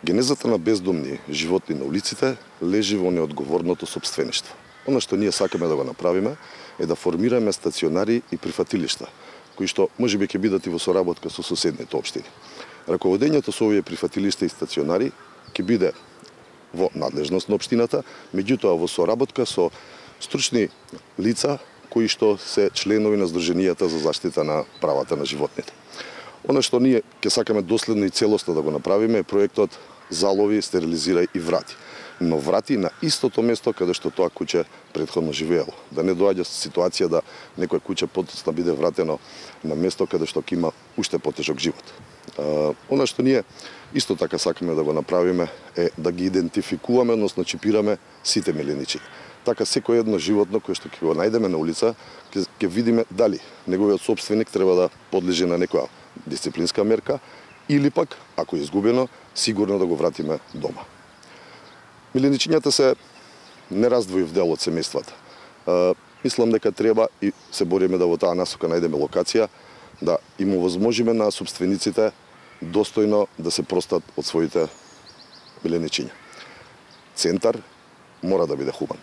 Генезата на бездомни животни на улиците лежи во неодговорното сопствеништво. Она што ние сакаме да го направиме е да формираме стационари и прифатилишта, кои што можеби ќе бидат и во соработка со соседните општини. Раководењето со овие прифатилишта и стационари ќе биде во надлежност на општината, меѓутоа во соработка со стручни лица кои што се членови на Сдруженијата за заштита на правата на животните. Она што ние ќе сакаме доследно и целосно да го направиме е проектот Залови, стерилизирај и врати. Но врати на истото место каде што тоа куќе претходно живеело. Да не доаѓа ситуација да некој куќе потоцна биде вратено на место каде што ќе има уште потежок живот. Она што ние исто така сакаме да го направиме е да ги идентификуваме, односно чипираме сите миленичи. Така секој едно животно кое што ќе го најдеме на улица, ќе видиме дали неговиот сопственик треба да подлежи на некоја дисциплинска мерка или пак, ако е изгубено, сигурно да го вратиме дома. Миленичињата се нераздвоив дел од семејствата. Мислам дека треба и се бориме да во таа насока најдеме локација, да им овозможиме на сопствениците достојно да се простат од своите миленичиња. Центар мора да биде хуман.